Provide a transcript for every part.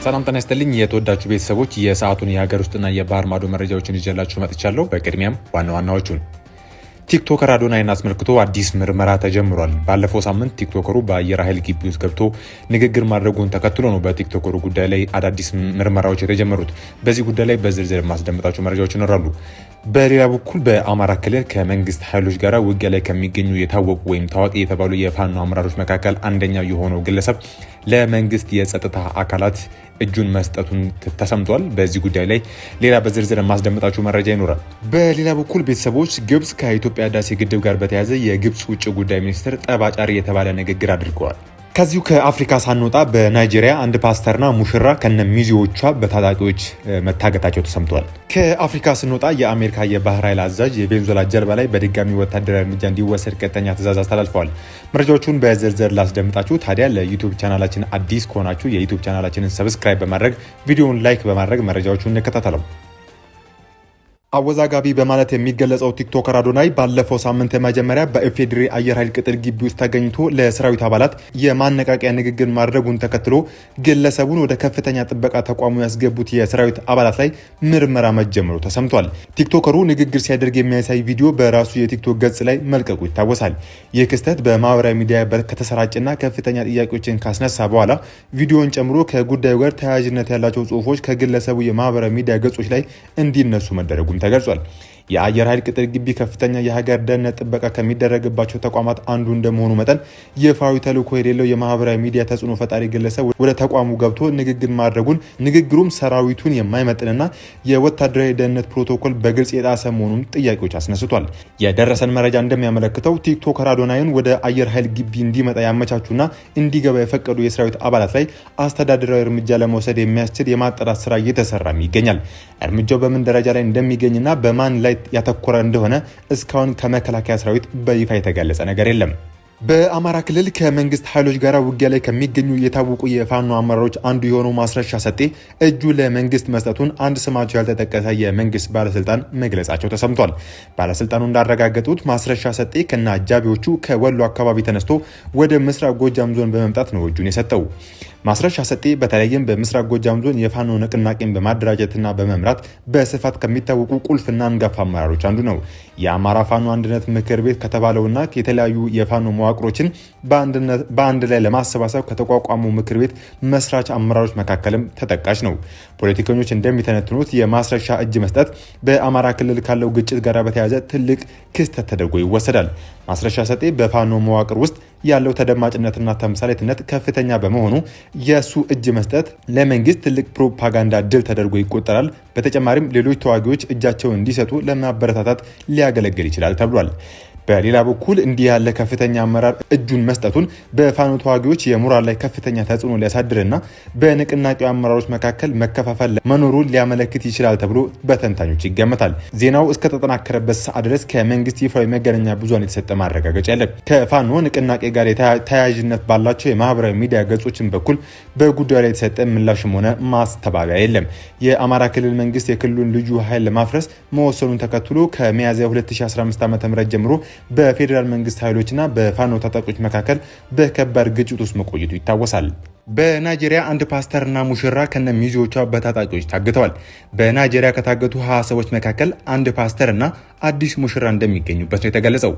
ሰላም ጤና ይስጥልኝ የተወዳጁ ቤተሰቦች የሰዓቱን የሀገር ውስጥና የባህር ማዶ መረጃዎችን ይዤላችሁ መጥቻለሁ። በቅድሚያም ዋና ዋናዎቹን ቲክቶከር አዶናይን አስመልክቶ አዲስ ምርመራ ተጀምሯል። ባለፈው ሳምንት ቲክቶከሩ በአየር ኃይል ግቢ ውስጥ ገብቶ ንግግር ማድረጉን ተከትሎ ነው በቲክቶከሩ ጉዳይ ላይ አዳዲስ ምርመራዎች የተጀመሩት። በዚህ ጉዳይ ላይ በዝርዝር የማስደምጣቸው መረጃዎች ይኖራሉ። በሌላ በኩል በአማራ ክልል ከመንግስት ኃይሎች ጋር ውጊያ ላይ ከሚገኙ የታወቁ ወይም ታዋቂ የተባሉ የፋኖ አመራሮች መካከል አንደኛው የሆነው ግለሰብ ለመንግስት የጸጥታ አካላት እጁን መስጠቱን ተሰምቷል። በዚህ ጉዳይ ላይ ሌላ በዝርዝር የማስደምጣችሁ መረጃ ይኖራል። በሌላ በኩል ቤተሰቦች ግብጽ ከኢትዮጵያ ህዳሴ ግድብ ጋር በተያያዘ የግብጽ ውጭ ጉዳይ ሚኒስትር ጠባጫሪ የተባለ ንግግር አድርገዋል። ከዚሁ ከአፍሪካ ሳንወጣ በናይጄሪያ አንድ ፓስተርና ሙሽራ ከነ ሚዜዎቿ በታጣቂዎች መታገታቸው ተሰምቷል። ከአፍሪካ ስንወጣ የአሜሪካ የባህር ኃይል አዛዥ የቬንዙዌላ ጀልባ ላይ በድጋሚ ወታደራዊ እርምጃ እንዲወሰድ ቀጥተኛ ትዕዛዝ አስተላልፈዋል። መረጃዎቹን በዝርዝር ላስደምጣችሁ። ታዲያ ለዩቲዩብ ቻናላችን አዲስ ከሆናችሁ የዩቲዩብ ቻናላችንን ሰብስክራይብ በማድረግ ቪዲዮውን ላይክ በማድረግ መረጃዎቹን እንከታተለው። አወዛጋቢ በማለት የሚገለጸው ቲክቶከር አዶናይ ባለፈው ሳምንት መጀመሪያ በኢፌዴሪ አየር ኃይል ቅጥር ግቢ ውስጥ ተገኝቶ ለሰራዊት አባላት የማነቃቂያ ንግግር ማድረጉን ተከትሎ ግለሰቡን ወደ ከፍተኛ ጥበቃ ተቋሙ ያስገቡት የሰራዊት አባላት ላይ ምርመራ መጀመሩ ተሰምቷል። ቲክቶከሩ ንግግር ሲያደርግ የሚያሳይ ቪዲዮ በራሱ የቲክቶክ ገጽ ላይ መልቀቁ ይታወሳል። ይህ ክስተት በማህበራዊ ሚዲያ ከተሰራጨና ከፍተኛ ጥያቄዎችን ካስነሳ በኋላ ቪዲዮን ጨምሮ ከጉዳዩ ጋር ተያያዥነት ያላቸው ጽሁፎች ከግለሰቡ የማህበራዊ ሚዲያ ገጾች ላይ እንዲነሱ መደረጉም ተገልጿል። የአየር ኃይል ቅጥር ግቢ ከፍተኛ የሀገር ደህንነት ጥበቃ ከሚደረግባቸው ተቋማት አንዱ እንደመሆኑ መጠን ይፋዊ ተልዕኮ የሌለው የማህበራዊ ሚዲያ ተጽዕኖ ፈጣሪ ግለሰብ ወደ ተቋሙ ገብቶ ንግግር ማድረጉን ንግግሩም ሰራዊቱን የማይመጥንና የወታደራዊ ደህንነት ፕሮቶኮል በግልጽ የጣሰ መሆኑን ጥያቄዎች አስነስቷል። የደረሰን መረጃ እንደሚያመለክተው ቲክቶከር አዶናይን ወደ አየር ኃይል ግቢ እንዲመጣ ያመቻቹና እንዲገባ የፈቀዱ የሰራዊት አባላት ላይ አስተዳደራዊ እርምጃ ለመውሰድ የሚያስችል የማጣራት ስራ እየተሰራም ይገኛል። እርምጃው በምን ደረጃ ላይ እንደሚገኝና በማን ላይ ያተኮረ እንደሆነ እስካሁን ከመከላከያ ሰራዊት በይፋ የተገለጸ ነገር የለም። በአማራ ክልል ከመንግስት ኃይሎች ጋር ውጊያ ላይ ከሚገኙ የታወቁ የፋኖ አመራሮች አንዱ የሆነው ማስረሻ ሰጤ እጁ ለመንግስት መስጠቱን አንድ ስማቸው ያልተጠቀሰ የመንግስት ባለስልጣን መግለጻቸው ተሰምቷል። ባለስልጣኑ እንዳረጋገጡት ማስረሻ ሰጤ ከነ አጃቢዎቹ ከወሎ አካባቢ ተነስቶ ወደ ምስራቅ ጎጃም ዞን በመምጣት ነው እጁን የሰጠው። ማስረሻ ሰጤ በተለይም በምስራቅ ጎጃም ዞን የፋኖ ንቅናቄን በማደራጀትና በመምራት በስፋት ከሚታወቁ ቁልፍና አንጋፋ አመራሮች አንዱ ነው። የአማራ ፋኖ አንድነት ምክር ቤት ከተባለውና የተለያዩ የፋኖ መዋቅሮችን በአንድ ላይ ለማሰባሰብ ከተቋቋሙ ምክር ቤት መስራች አመራሮች መካከልም ተጠቃሽ ነው። ፖለቲከኞች እንደሚተነትኑት የማስረሻ እጅ መስጠት በአማራ ክልል ካለው ግጭት ጋር በተያያዘ ትልቅ ክስተት ተደርጎ ይወሰዳል። ማስረሻ ሰጤ በፋኖ መዋቅር ውስጥ ያለው ተደማጭነትና ተምሳሌትነት ከፍተኛ በመሆኑ የሱ እጅ መስጠት ለመንግስት ትልቅ ፕሮፓጋንዳ ድል ተደርጎ ይቆጠራል። በተጨማሪም ሌሎች ተዋጊዎች እጃቸውን እንዲሰጡ ለማበረታታት ሊያገለግል ይችላል ተብሏል። በሌላ በኩል እንዲህ ያለ ከፍተኛ አመራር እጁን መስጠቱን በፋኖ ተዋጊዎች የሞራል ላይ ከፍተኛ ተጽዕኖ ሊያሳድርና በንቅናቄው አመራሮች መካከል መከፋፈል መኖሩን ሊያመለክት ይችላል ተብሎ በተንታኞች ይገመታል። ዜናው እስከተጠናከረበት ሰዓት ድረስ ከመንግስት ይፋዊ መገናኛ ብዙሃን የተሰጠ ማረጋገጫ የለም። ከፋኖ ንቅናቄ ጋር ተያያዥነት ባላቸው የማህበራዊ ሚዲያ ገጾችን በኩል በጉዳዩ ላይ የተሰጠ ምላሽም ሆነ ማስተባበያ የለም። የአማራ ክልል መንግስት የክልሉን ልዩ ኃይል ለማፍረስ መወሰኑን ተከትሎ ከሚያዝያ 2015 ዓ.ም ጀምሮ በፌዴራል መንግስት ኃይሎችና በፋኖ ታጣቂዎች መካከል በከባድ ግጭት ውስጥ መቆየቱ ይታወሳል። በናይጄሪያ አንድ ፓስተርና ሙሽራ ከነ ሚዜዎቿ በታጣቂዎች ታግተዋል። በናይጄሪያ ከታገቱ 20 ሰዎች መካከል አንድ ፓስተርና አዲስ ሙሽራ እንደሚገኙበት ነው የተገለጸው።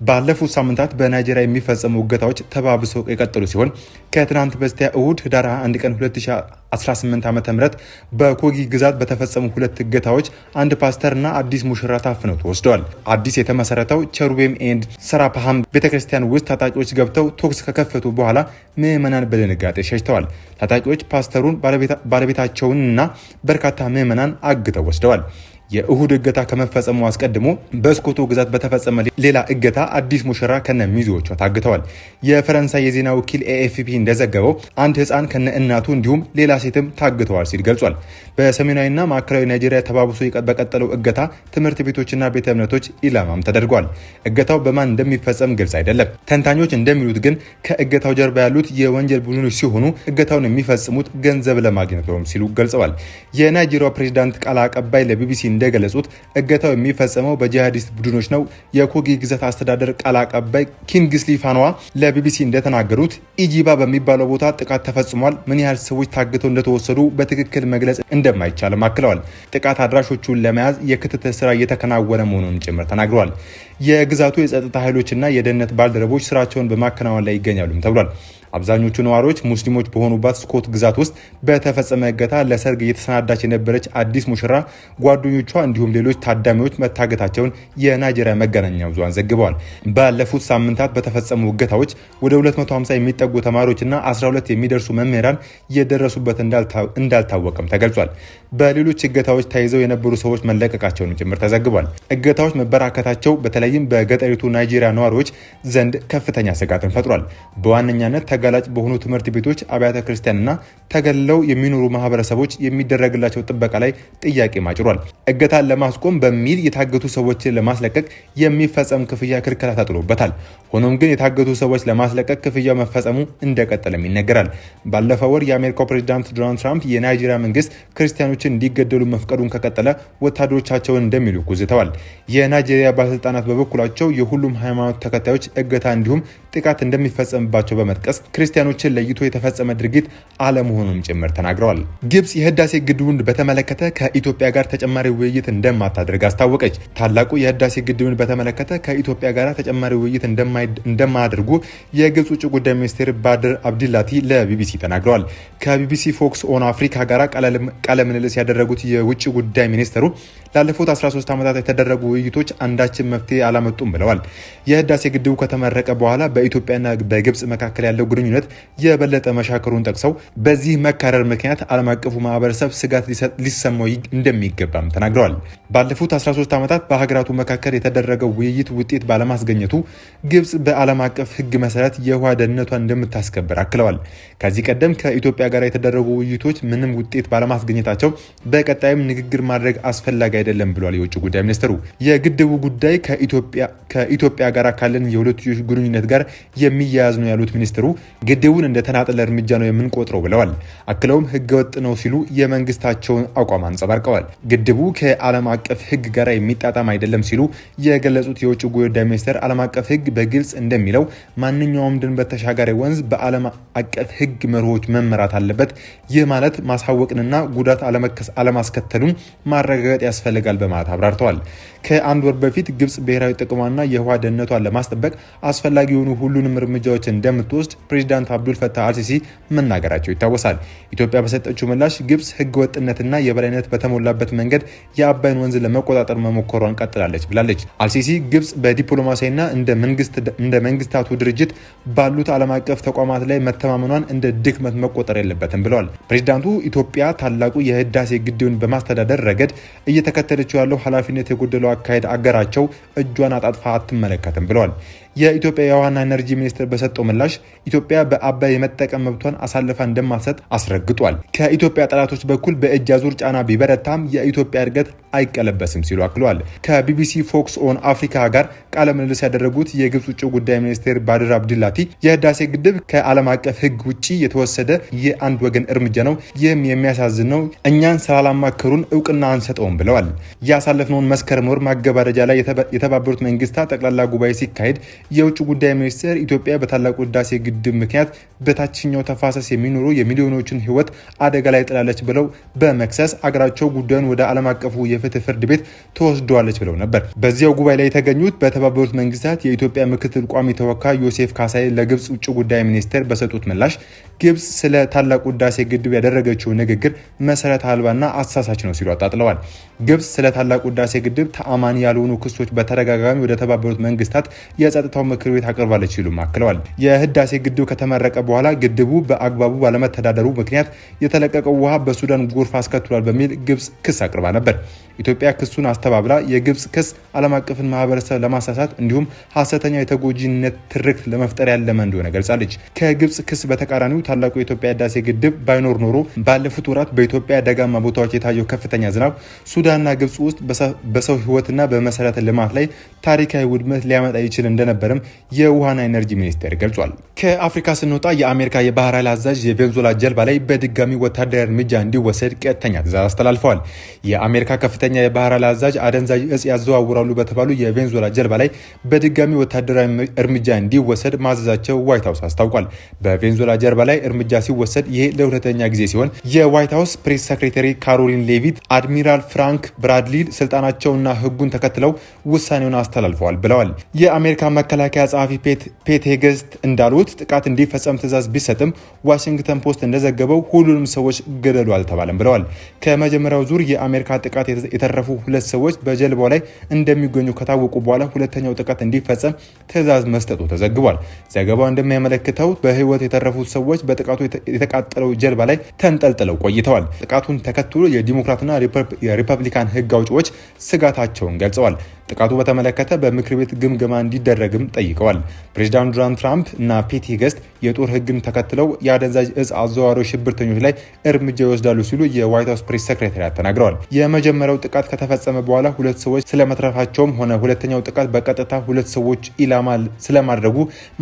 ባለፉት ሳምንታት በናይጄሪያ የሚፈጸሙ እገታዎች ተባብሰው የቀጠሉ ሲሆን ከትናንት በስቲያ እሁድ ህዳር 1 ቀን 2018 ዓ.ም በኮጊ ግዛት በተፈጸሙ ሁለት እገታዎች አንድ ፓስተርና አዲስ ሙሽራ ታፍነው ተወስደዋል። አዲስ የተመሰረተው ቸሩቤም ኤንድ ሰራፓሃም ቤተክርስቲያን ውስጥ ታጣቂዎች ገብተው ቶክስ ከከፈቱ በኋላ ምዕመናን በድንጋጤ ሸሽተዋል። ታጣቂዎች ፓስተሩን ባለቤታቸውንና በርካታ ምዕመናን አግተው ወስደዋል። የእሁድ እገታ ከመፈጸሙ አስቀድሞ በስኮቶ ግዛት በተፈጸመ ሌላ እገታ አዲስ ሙሽራ ከነ ሚዜዎቿ ታግተዋል። የፈረንሳይ የዜና ወኪል ኤኤፍፒ እንደዘገበው አንድ ህፃን ከነ እናቱ እንዲሁም ሌላ ሴትም ታግተዋል ሲል ገልጿል። በሰሜናዊና ማዕከላዊ ናይጄሪያ ተባብሶ በቀጠለው እገታ ትምህርት ቤቶችና ቤተ እምነቶች ኢላማም ተደርጓል። እገታው በማን እንደሚፈጸም ግልጽ አይደለም። ተንታኞች እንደሚሉት ግን ከእገታው ጀርባ ያሉት የወንጀል ቡድኖች ሲሆኑ እገታውን የሚፈጽሙት ገንዘብ ለማግኘት ነው ሲሉ ገልጸዋል። የናይጄሪያ ፕሬዝዳንት ቃል አቀባይ ለቢቢሲ እንደገለጹት እገታው የሚፈጸመው በጂሃዲስት ቡድኖች ነው። የኮጊ ግዛት አስተዳደር ቃል አቀባይ ኪንግስሊ ፋኖዋ ለቢቢሲ እንደተናገሩት ኢጂባ በሚባለው ቦታ ጥቃት ተፈጽሟል። ምን ያህል ሰዎች ታግተው እንደተወሰዱ በትክክል መግለጽ እንደማይቻልም አክለዋል። ጥቃት አድራሾቹን ለመያዝ የክትትል ስራ እየተከናወነ መሆኑን ጭምር ተናግረዋል። የግዛቱ የጸጥታ ኃይሎችና የደህንነት ባልደረቦች ስራቸውን በማከናወን ላይ ይገኛሉም ተብሏል። አብዛኞቹ ነዋሪዎች ሙስሊሞች በሆኑባት ስኮት ግዛት ውስጥ በተፈጸመ እገታ ለሰርግ እየተሰናዳች የነበረች አዲስ ሙሽራ ጓደኞቿ እንዲሁም ሌሎች ታዳሚዎች መታገታቸውን የናይጄሪያ መገናኛ ብዙሃን ዘግበዋል። ባለፉት ሳምንታት በተፈጸሙ እገታዎች ወደ 250 የሚጠጉ ተማሪዎችና 12 የሚደርሱ መምህራን የደረሱበት እንዳልታወቀም ተገልጿል። በሌሎች እገታዎች ተይዘው የነበሩ ሰዎች መለቀቃቸውን ጭምር ተዘግቧል። እገታዎች መበራከታቸው በተለይም በገጠሪቱ ናይጄሪያ ነዋሪዎች ዘንድ ከፍተኛ ስጋትን ፈጥሯል። በዋነኛነት ተጋላጭ በሆኑ ትምህርት ቤቶች፣ አብያተ ክርስቲያንና ተገለው የሚኖሩ ማህበረሰቦች የሚደረግላቸው ጥበቃ ላይ ጥያቄ ማጭሯል። እገታን ለማስቆም በሚል የታገቱ ሰዎችን ለማስለቀቅ የሚፈጸም ክፍያ ክልከላ ተጥሎበታል። ሆኖም ግን የታገቱ ሰዎች ለማስለቀቅ ክፍያው መፈጸሙ እንደቀጠለም ይነገራል። ባለፈው ወር የአሜሪካው ፕሬዚዳንት ዶናልድ ትራምፕ የናይጄሪያ መንግስት ክርስቲያኖችን እንዲገደሉ መፍቀዱን ከቀጠለ ወታደሮቻቸውን እንደሚልኩ ዝተዋል። የናይጄሪያ ባለስልጣናት በበኩላቸው የሁሉም ሃይማኖት ተከታዮች እገታ እንዲሁም ጥቃት እንደሚፈጸምባቸው በመጥቀስ ክርስቲያኖችን ለይቶ የተፈጸመ ድርጊት አለመሆኑን ጭምር ተናግረዋል። ግብጽ የህዳሴ ግድቡን በተመለከተ ከኢትዮጵያ ጋር ተጨማሪ ውይይት እንደማታደርግ አስታወቀች። ታላቁ የህዳሴ ግድቡን በተመለከተ ከኢትዮጵያ ጋር ተጨማሪ ውይይት እንደማያደርጉ የግብጽ ውጭ ጉዳይ ሚኒስቴር ባድር አብዲላቲ ለቢቢሲ ተናግረዋል። ከቢቢሲ ፎክስ ኦን አፍሪካ ጋር ቃለ ምልልስ ያደረጉት የውጭ ጉዳይ ሚኒስትሩ ላለፉት 13 ዓመታት የተደረጉ ውይይቶች አንዳችን መፍትሄ አላመጡም ብለዋል። የህዳሴ ግድቡ ከተመረቀ በኋላ በኢትዮጵያና በግብጽ መካከል ያለው ግንኙነት የበለጠ መሻከሩን ጠቅሰው በዚህ መካረር ምክንያት ዓለም አቀፉ ማህበረሰብ ስጋት ሊሰማው እንደሚገባም ተናግረዋል። ባለፉት 13 ዓመታት በሀገራቱ መካከል የተደረገው ውይይት ውጤት ባለማስገኘቱ ግብጽ በዓለም አቀፍ ህግ መሰረት የውሃ ደህንነቷን እንደምታስከብር አክለዋል። ከዚህ ቀደም ከኢትዮጵያ ጋር የተደረጉ ውይይቶች ምንም ውጤት ባለማስገኘታቸው በቀጣይም ንግግር ማድረግ አስፈላጊ አይደለም ብሏል የውጭ ጉዳይ ሚኒስትሩ። የግድቡ ጉዳይ ከኢትዮጵያ ጋር ካለን የሁለትዮሽ ግንኙነት ጋር የሚያያዝ ነው ያሉት ሚኒስትሩ ግድቡን እንደ ተናጠለ እርምጃ ነው የምንቆጥረው ብለዋል። አክለውም ህገወጥ ነው ሲሉ የመንግስታቸውን አቋም አንጸባርቀዋል። ግድቡ ከዓለም አቀፍ ህግ ጋር የሚጣጣም አይደለም ሲሉ የገለጹት የውጭ ጉዳይ ሚኒስትር ዓለም አቀፍ ህግ በግልጽ እንደሚለው ማንኛውም ድንበር ተሻጋሪ ወንዝ በዓለም አቀፍ ህግ መርሆች መመራት አለበት። ይህ ማለት ማሳወቅንና ጉዳት አለማስከተሉን ማረጋገጥ ያስፈልጋል በማለት አብራርተዋል። ከአንድ ወር በፊት ግብጽ ብሔራዊ ጥቅሟና የውሃ ደህንነቷን ለማስጠበቅ አስፈላጊ የሆኑ ሁሉንም እርምጃዎች እንደምትወስድ ፕሬዚዳንት አብዱል ፈታህ አልሲሲ መናገራቸው ይታወሳል። ኢትዮጵያ በሰጠችው ምላሽ ግብጽ ህገወጥነትና የበላይነት በተሞላበት መንገድ የአባይን ወንዝ ለመቆጣጠር መሞከሯን ቀጥላለች ብላለች። አልሲሲ ግብጽ በዲፕሎማሲያና እንደ መንግስታቱ ድርጅት ባሉት ዓለም አቀፍ ተቋማት ላይ መተማመኗን እንደ ድክመት መቆጠር የለበትም ብለዋል። ፕሬዚዳንቱ ኢትዮጵያ ታላቁ የህዳሴ ግድቡን በማስተዳደር ረገድ እየተከተለችው ያለው ኃላፊነት የጎደለው አካሄድ አገራቸው እጇን አጣጥፋ አትመለከትም ብለዋል። የኢትዮጵያ የውሃና ኤነርጂ ሚኒስቴር በሰጠው ምላሽ ኢትዮጵያ በአባይ የመጠቀም መብቷን አሳልፋ እንደማትሰጥ አስረግጧል። ከኢትዮጵያ ጠላቶች በኩል በእጅ አዙር ጫና ቢበረታም የኢትዮጵያ እድገት አይቀለበስም ሲሉ አክለዋል። ከቢቢሲ ፎክስ ኦን አፍሪካ ጋር ቃለ ምልልስ ያደረጉት የግብጽ ውጭ ጉዳይ ሚኒስቴር ባድር አብዲላቲ የህዳሴ ግድብ ከዓለም አቀፍ ህግ ውጭ የተወሰደ የአንድ ወገን እርምጃ ነው፣ ይህም የሚያሳዝን ነው፣ እኛን ስላላማከሩን እውቅና አንሰጠውም ብለዋል። ያሳለፍነውን መስከረም ወር ማገባደጃ ላይ የተባበሩት መንግስታት ጠቅላላ ጉባኤ ሲካሄድ የውጭ ጉዳይ ሚኒስቴር ኢትዮጵያ በታላቁ ህዳሴ ግድብ ምክንያት በታችኛው ተፋሰስ የሚኖሩ የሚሊዮኖችን ህይወት አደጋ ላይ ጥላለች ብለው በመክሰስ አገራቸው ጉዳዩን ወደ ዓለም አቀፉ የፍትህ ፍርድ ቤት ተወስደዋለች ብለው ነበር። በዚያው ጉባኤ ላይ የተገኙት በተባበሩት መንግስታት የኢትዮጵያ ምክትል ቋሚ ተወካይ ዮሴፍ ካሳይ ለግብጽ ውጭ ጉዳይ ሚኒስቴር በሰጡት ምላሽ ግብጽ ስለ ታላቁ ህዳሴ ግድብ ያደረገችው ንግግር መሰረት አልባና አሳሳች ነው ሲሉ አጣጥለዋል። ግብጽ ስለ ታላቁ ህዳሴ ግድብ ተአማኒ ያልሆኑ ክሶች በተደጋጋሚ ወደ ተባበሩት መንግስታት የጸጥታው ምክር ቤት አቅርባለች ሲሉ አክለዋል። የህዳሴ ግድብ ከተመረቀ በኋላ ግድቡ በአግባቡ ባለመተዳደሩ ምክንያት የተለቀቀው ውሃ በሱዳን ጎርፍ አስከትሏል በሚል ግብጽ ክስ አቅርባ ነበር። ኢትዮጵያ ክሱን አስተባብላ የግብጽ ክስ ዓለም አቀፍን ማህበረሰብ ለማሳሳት እንዲሁም ሀሰተኛ የተጎጂነት ትርክት ለመፍጠር ያለመ እንደሆነ ገልጻለች። ከግብጽ ክስ በተቃራኒው ታላቁ የኢትዮጵያ ህዳሴ ግድብ ባይኖር ኖሮ ባለፉት ወራት በኢትዮጵያ ደጋማ ቦታዎች የታየው ከፍተኛ ዝናብ ሱዳንና ሱዳንና ግብጽ ውስጥ በሰው ህይወትና በመሰረተ ልማት ላይ ታሪካዊ ውድመት ሊያመጣ ይችል እንደነበርም የውሃና ኢነርጂ ሚኒስቴር ገልጿል። ከአፍሪካ ስንወጣ የአሜሪካ የባህር ኃይል አዛዥ የቬንዙዌላ ጀልባ ላይ በድጋሚ ወታደራዊ እርምጃ እንዲወሰድ ቀጥተኛ ትዕዛዝ አስተላልፈዋል። የአሜሪካ ከፍተኛ የባህር ኃይል አዛዥ አደንዛዥ እጽ ያዘዋውራሉ በተባሉ የቬንዙዌላ ጀልባ ላይ በድጋሚ ወታደራዊ እርምጃ እንዲወሰድ ማዘዛቸው ዋይት ሀውስ አስታውቋል። በቬንዙዌላ ጀልባ ላይ እርምጃ ሲወሰድ ይሄ ለሁለተኛ ጊዜ ሲሆን የዋይት ሀውስ ፕሬስ ሴክሬታሪ ካሮሊን ሌቪት አድሚራል ፍራንክ ብራድሊ ስልጣናቸውና ህጉን ተከትለው ውሳኔውን አስተላልፈዋል ብለዋል። የአሜሪካ መከላከያ ጸሐፊ ፔት ሄግስት እንዳሉት ጥቃት እንዲፈጸም ትዕዛዝ ቢሰጥም ዋሽንግተን ፖስት እንደዘገበው ሁሉንም ሰዎች ገደሉ አልተባለም ብለዋል። ከመጀመሪያው ዙር የአሜሪካ ጥቃት የተረፉ 2 ሰዎች በጀልባው ላይ እንደሚገኙ ከታወቁ በኋላ ሁለተኛው ጥቃት እንዲፈጸም ትዕዛዝ መስጠቱ ተዘግቧል። ዘገባው እንደሚያመለክተው በህይወት የተረፉት ሰዎች በጥቃቱ የተቃጠለው ጀልባ ላይ ተንጠልጥለው ቆይተዋል። ጥቃቱን ተከትሎ የዲሞክራትና የሪፐብሊካን ህግ አውጪዎች ስጋታቸውን ገልጸዋል። ጥቃቱ በተመለከተ በምክር ቤት ግምገማ እንዲደረግም ጠይቀዋል። ፕሬዚዳንት ዶናልድ ትራምፕ እና ፔት ሄግስት የጦር ህግን ተከትለው የአደንዛዥ እጽ አዘዋዋሪ ሽብርተኞች ላይ እርምጃ ይወስዳሉ ሲሉ የዋይት ሀውስ ፕሬስ ሴክሬታሪያት ተናግረዋል። የመጀመሪያው ጥቃት ከተፈጸመ በኋላ 2 ሰዎች ስለመትረፋቸውም ሆነ ሁለተኛው ጥቃት በቀጥታ 2 ሰዎች ኢላማ ስለማድረጉ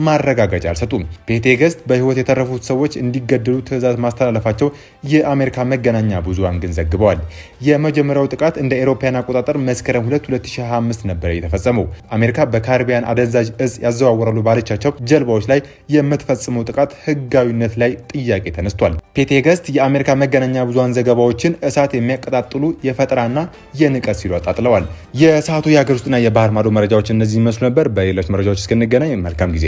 ማረጋገጫ አልሰጡም። ፔት ሄግስት በህይወት የተረፉት ሰዎች እንዲገደሉ ትዕዛዝ ማስተላለፋቸው የአሜሪካ መገናኛ ብዙሃን ግን ዘግበዋል። የመጀመሪያው ጥቃት እንደ አውሮፓውያን አቆጣጠር መስከረም 2 2025 ነበር የተፈጸመው። አሜሪካ በካሪቢያን አደንዛዥ እጽ ያዘዋወራሉ ባለቻቸው ጀልባዎች ላይ የምትፈጽመው ጥቃት ህጋዊነት ላይ ጥያቄ ተነስቷል። ፔት ሄግስት የአሜሪካ መገናኛ ብዙሃን ዘገባዎችን እሳት የሚያቀጣጥሉ የፈጠራና የንቀት ሲሉ አጣጥለዋል። የሰዓቱ የሀገር ውስጥና የባህር ማዶ መረጃዎች እነዚህ ይመስሉ ነበር። በሌሎች መረጃዎች እስክንገናኝ መልካም ጊዜ